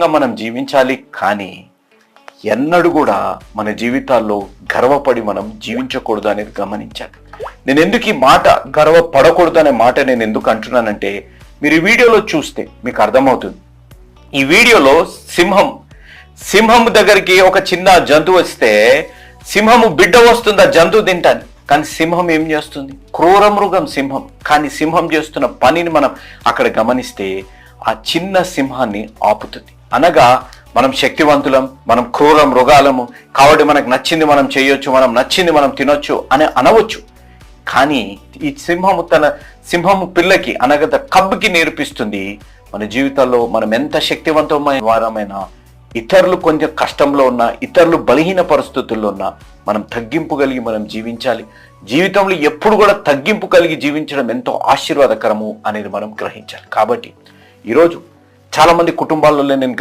మనం జీవించాలి, కానీ ఎన్నడూ కూడా మన జీవితాల్లో గర్వపడి మనం జీవించకూడదు అనేది గమనించాలి. నేను ఎందుకు ఈ మాట గర్వపడకూడదు అనే మాట నేను ఎందుకు అంటున్నానంటే, మీరు ఈ వీడియోలో చూస్తే మీకు అర్థమవుతుంది. ఈ వీడియోలో సింహం దగ్గరికి ఒక చిన్న జంతువు వస్తే సింహము బిడ్డ వస్తుంది ఆ జంతువు తింటాను, కానీ సింహం ఏం చేస్తుంది? క్రూర మృగం సింహం. కానీ సింహం చేస్తున్న పనిని మనం అక్కడ గమనిస్తే ఆ చిన్న సింహాన్ని ఆపుతుంది. అనగా మనం శక్తివంతులం, మనం క్రూర మృగాలము కాబట్టి మనకు నచ్చింది మనం చేయొచ్చు, మనం నచ్చింది మనం తినొచ్చు అని అనవచ్చు. కానీ ఈ సింహము పిల్లకి అనగా కబ్బుకి నేర్పిస్తుంది మన జీవితాల్లో మనం ఎంత శక్తివంతమైన వారమైనా, ఇతరులు కొంచెం కష్టంలో ఉన్నా, ఇతరులు బలహీన పరిస్థితుల్లో ఉన్నా మనం తగ్గింపు కలిగి మనం జీవించాలి. జీవితంలో ఎప్పుడు కూడా తగ్గింపు కలిగి జీవించడం ఎంతో ఆశీర్వాదకరము అనేది మనం గ్రహించాలి. కాబట్టి ఈరోజు చాలా మంది కుటుంబాలలో నేను